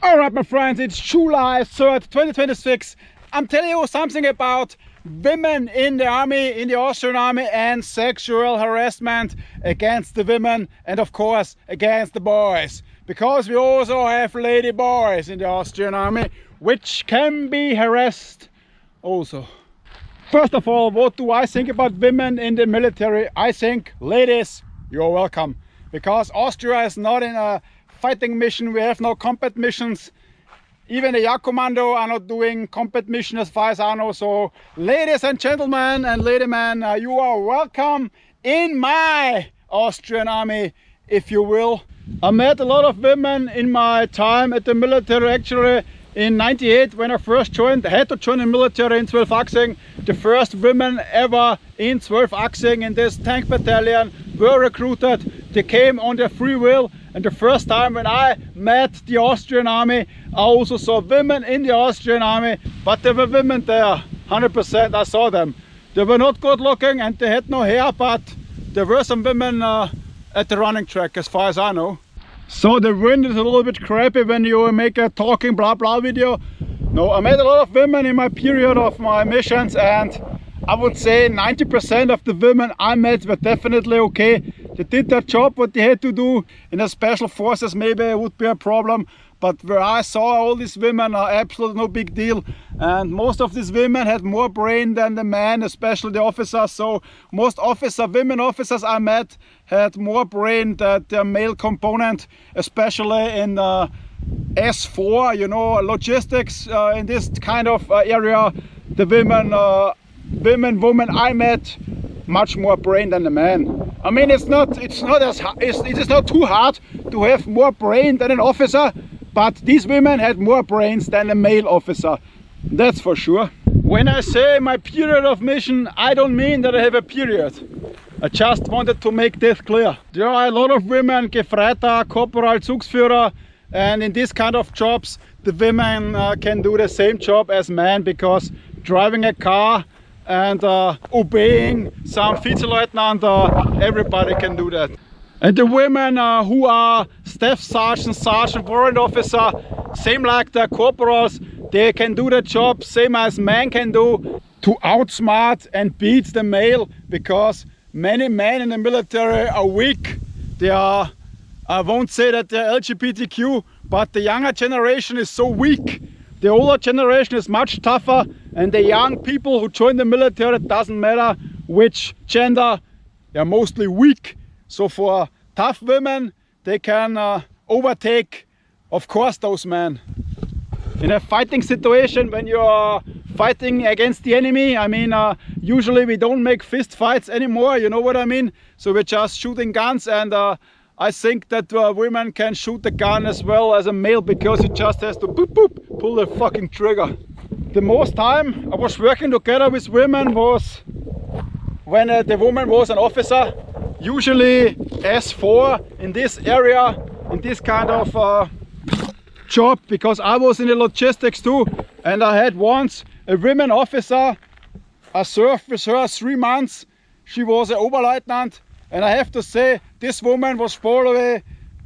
Alright my friends, it's July 3rd, 2026. I'm telling you something about women in the army, in the Austrian army, and sexual harassment against the women and of course against the boys. Because we also have lady boys in the Austrian army, which can be harassed also. First of all, what do I think about women in the military? I think, ladies, you're welcome. Because Austria is not in a fighting mission, we have no combat missions. Even the Commando are not doing combat mission as far as I know. So ladies and gentlemen and ladymen, you are welcome in my Austrian army, if you will. I met a lot of women in my time at the military. Actually in '98 when I first joined, I had to join the military in 12 Achsing. The first women ever in 12 Achsing in this tank battalion were recruited. They came on their free will. And the first time when I met the Austrian army, I also saw women in the Austrian army, but there were women there, 100%, I saw them. They were not good looking and they had no hair, but there were some women at the running track as far as I know. So the wind is a little bit crappy when you make a talking blah blah video. No, I met a lot of women in my period of my missions, and I would say 90% of the women I met were definitely okay. They did their job, what they had to do. In the special forces maybe it would be a problem, but where I saw all these women are absolutely no big deal. And most of these women had more brain than the men, especially the officers. So most women officers I met had more brain than their male component, especially in S4, you know, logistics, in this kind of area. The women I met much more brain than the man. I mean, it is not too hard to have more brain than an officer, but these women had more brains than a male officer, that's for sure. When I say my period of mission, I don't mean that I have a period. I just wanted to make this clear. There are a lot of women, Gefreiter, Corporal, Zugsführer, and in these kind of jobs the women can do the same job as men, because driving a car and obeying some Vizeleutnant, everybody can do that. And the women who are staff sergeant, warrant officer, same like the corporals, they can do the job same as men can do, to outsmart and beat the male, because many men in the military are weak. They are, I won't say that they're LGBTQ, but the younger generation is so weak. The older generation is much tougher, and the young people who join the military, it doesn't matter which gender, they are mostly weak. So for tough women, they can overtake, of course, those men. In a fighting situation, when you are fighting against the enemy, I mean, usually we don't make fist fights anymore, you know what I mean? So we're just shooting guns, and I think that women can shoot the gun as well as a male, because it just has to boop boop, pull the fucking trigger. The most time I was working together with women was when the woman was an officer, usually S4 in this area, in this kind of job, because I was in the logistics too, and I had once a women officer. I served with her 3 months. She was an Oberleutnant. And I have to say, this woman was probably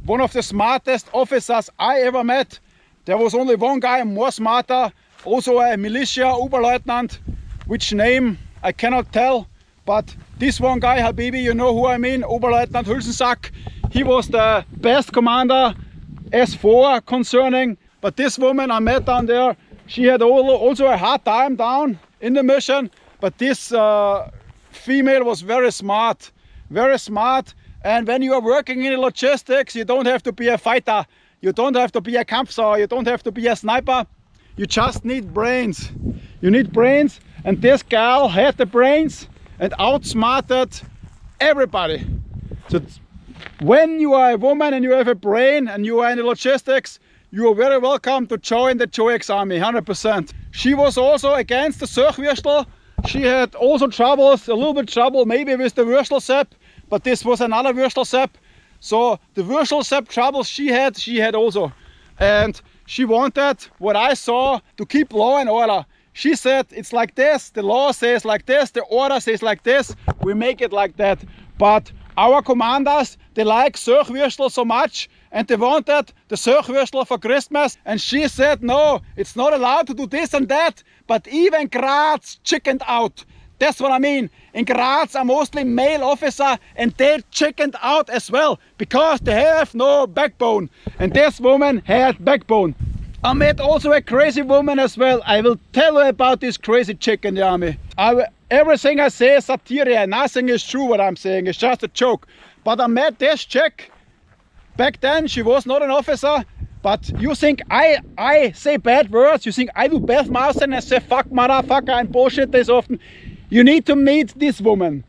one of the smartest officers I ever met. There was only one guy more smarter, also a militia Oberleutnant, which name I cannot tell. But this one guy, Habibi, you know who I mean, Oberleutnant Hülsensack. He was the best commander, S4 concerning. But this woman I met down there, she had also a hard time down in the mission. But this female was very smart. Very smart. And when you are working in logistics, you don't have to be a fighter, you don't have to be a KAMPFSAU, you don't have to be a sniper. You just need brains. You need brains, and this gal had the brains and outsmarted everybody. So when you are a woman and you have a brain and you are in the logistics, you are very welcome to join the JOX army, 100%. She was also against the Surchwürstel. She had also troubles, a little bit trouble maybe with the Würstelsepp, but this was another Würstelsepp. So the Würstelsepp troubles she had also. And she wanted, what I saw, to keep law and order. She said, it's like this, the law says like this, the order says like this, we make it like that. But our commanders, they like Surchwürstel so much, and they wanted the Söchwürstel for Christmas, and she said no, it's not allowed to do this and that, but even Graz chickened out. That's what I mean. In Graz are mostly male officers, and they chickened out as well because they have no backbone, and this woman had backbone. I met also a crazy woman as well. I will tell you about this crazy chick in the army. Everything I say is satire, nothing is true what I'm saying, it's just a joke. But I met this chick. Back then she was not an officer, but you think I say bad words, you think I do bad mouthing and say fuck motherfucker and bullshit this often. You need to meet this woman.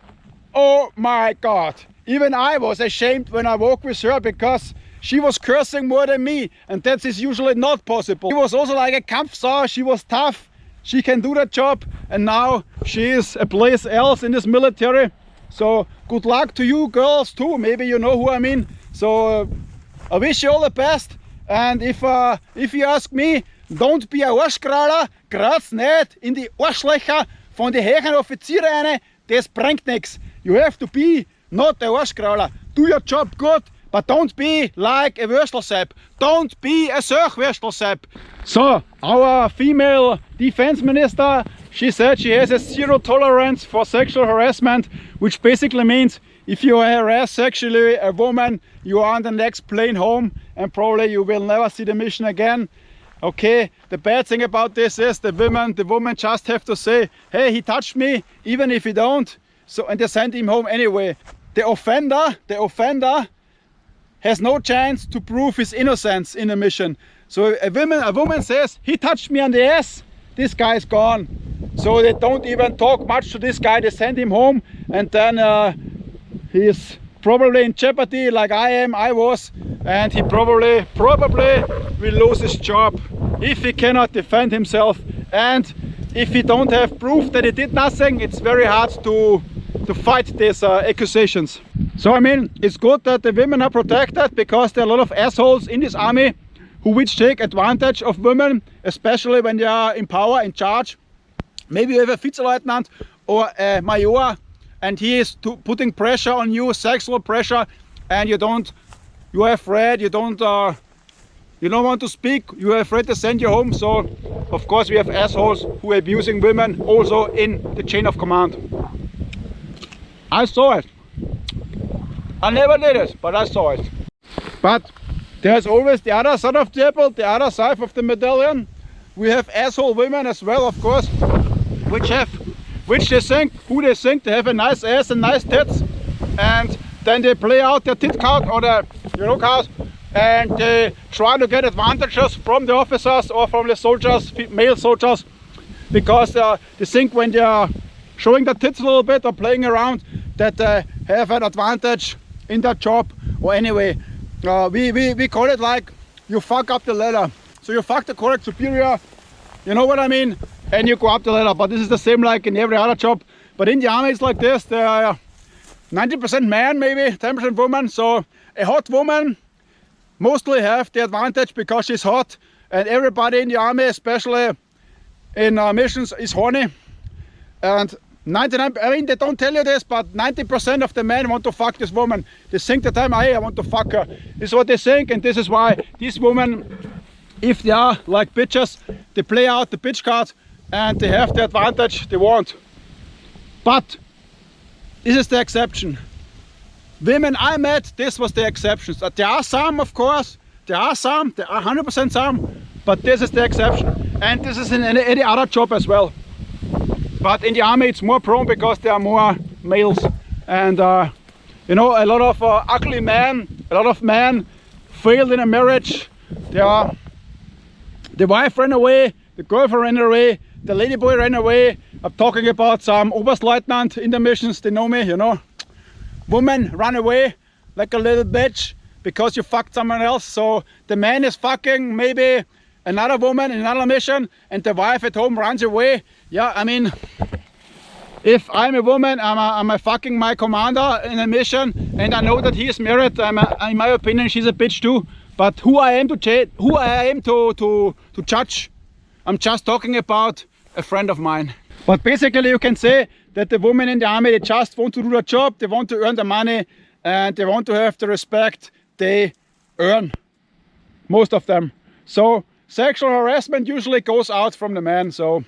Oh my god. Even I was ashamed when I walked with her because she was cursing more than me, and that is usually not possible. She was also like a KAMPFSAU, she was tough, she can do that job, and now she is a place else in this military. So good luck to you girls too, maybe you know who I mean. So I wish you all the best, and if you ask me, don't be a Arschkraler, kratz nicht in die Arschlöcher von den Herren Offiziere rein, das bringt nichts. You have to be not a Arschkraler, do your job good, but don't be like a Würstelsepp. Don't be a Söchwürstelsepp. So, our female defense minister, she said she has a zero tolerance for sexual harassment, which basically means if you harass sexually a woman, you are on the next plane home and probably you will never see the mission again. Okay, the bad thing about this is the woman just have to say, hey, he touched me, even if he don't. So, and they send him home anyway. The offender has no chance to prove his innocence in a mission. So a woman says, he touched me on the ass, this guy is gone. So they don't even talk much to this guy, they send him home, and then he is probably in jeopardy like I was, and he probably will lose his job if he cannot defend himself, and if he don't have proof that he did nothing, it's very hard to fight these accusations. So I mean, it's good that the women are protected because there are a lot of assholes in this army who take advantage of women, especially when they are in power, in charge. Maybe you have a Vizeleutnant or a Major and he is putting pressure on you, sexual pressure, and you're afraid, you don't want to speak, you're afraid to send you home. So of course we have assholes who are abusing women also in the chain of command. I saw it. I never did it, but I saw it. But there's always the other side of the apple, the other side of the medallion. We have asshole women as well, of course, which they think they have a nice ass and nice tits, and then they play out their tit card or their card, and they try to get advantages from the officers or from the soldiers, male soldiers, because they think when they are showing their tits a little bit or playing around that they have an advantage in their job. Or anyway, we call it like you fuck up the ladder. So you fuck the correct superior, you know what I mean, and you go up the ladder. But this is the same like in every other job. But in the army it's like this, there are 90% man, maybe 10% woman. So a hot woman mostly have the advantage because she's hot, and everybody in the army, especially in missions, is horny. And 99, I mean, they don't tell you this, but 90% of the men want to fuck this woman. They think that I want to fuck her. This is what they think, and this is why these women, if they are like bitches, they play out the bitch card and they have the advantage they want. But this is the exception. Women I met, this was the exception. There are some, of course, there are 100% some, but this is the exception. And this is in any other job as well. But in the army it's more prone because there are more males, and you know, a lot of ugly men, a lot of men failed in a marriage. The wife ran away, the girlfriend ran away, the ladyboy ran away. I'm talking about some Oberstleutnant in the missions, they know me, you know. Woman run away like a little bitch because you fucked someone else. So the man is fucking maybe another woman in another mission, and the wife at home runs away. Yeah, I mean, if I'm a woman, I'm fucking my commander in a mission, and I know that he is married. In my opinion, she's a bitch too. But who I am to judge? I'm just talking about a friend of mine. But basically, you can say that the women in the army, they just want to do their job, they want to earn the money, and they want to have the respect they earn, most of them. So sexual harassment usually goes out from the man. So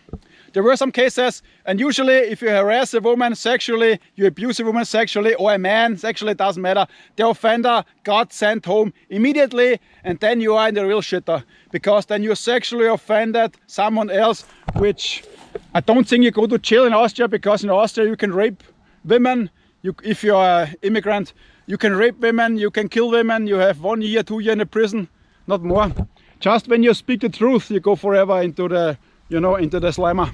there were some cases, and usually if you harass a woman sexually, you abuse a woman sexually, or a man sexually, it doesn't matter, the offender got sent home immediately, and then you are in the real shitter, because then you sexually offended someone else, which I don't think you go to jail in Austria, because in Austria you can rape women. If you are an immigrant, you can rape women, you can kill women, you have 1 year, 2 years in the prison, not more. Just when you speak the truth, you go forever into the, you know, into the slammer.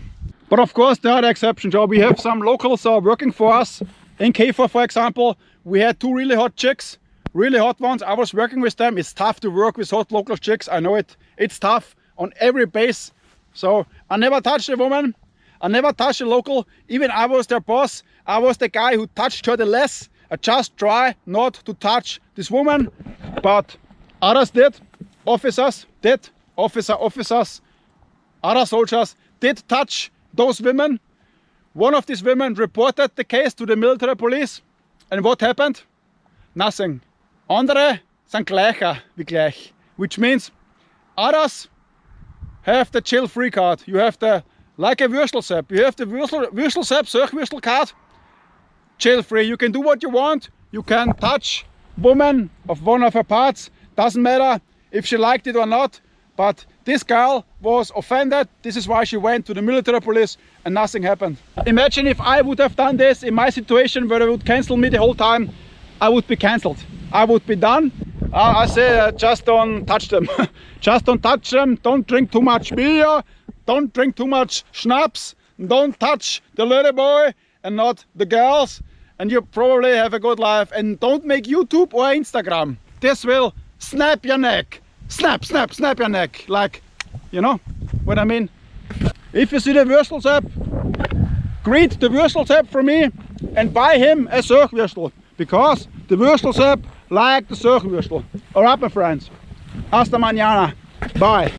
But of course there are the exceptions. So we have some locals working for us. In KFOR, for example, we had 2 really hot chicks, really hot ones. I was working with them. It's tough to work with hot local chicks, I know it. It's tough on every base. So I never touched a woman, I never touched a local. Even I was their boss, I was the guy who touched her the less. I just try not to touch this woman, but others did. Officers did, officers, other soldiers did touch those women. One of these women reported the case to the military police, and what happened? Nothing. Andere sind gleicher wie gleich, which means others have the jail-free card. You have the, like a Würstelsepp, you have the Würstelsepp, Surchwürstel card, jail-free. You can do what you want, you can touch woman of one of her parts, doesn't matter if she liked it or not, but this girl was offended. This is why she went to the military police and nothing happened. Imagine if I would have done this in my situation where they would cancel me the whole time, I would be cancelled. I would be done. I say just don't touch them. Just don't touch them, don't drink too much beer, don't drink too much schnapps, don't touch the little boy and not the girls, and you probably have a good life. And don't make YouTube or Instagram. This will snap your neck. Snap, snap, snap your neck. Like, you know what I mean? If you see the Würstelsepp, greet the Würstelsepp from me and buy him a Surchwürstel, because the Würstelsepp like the Surchwürstel. Alright, my friends. Hasta mañana. Bye.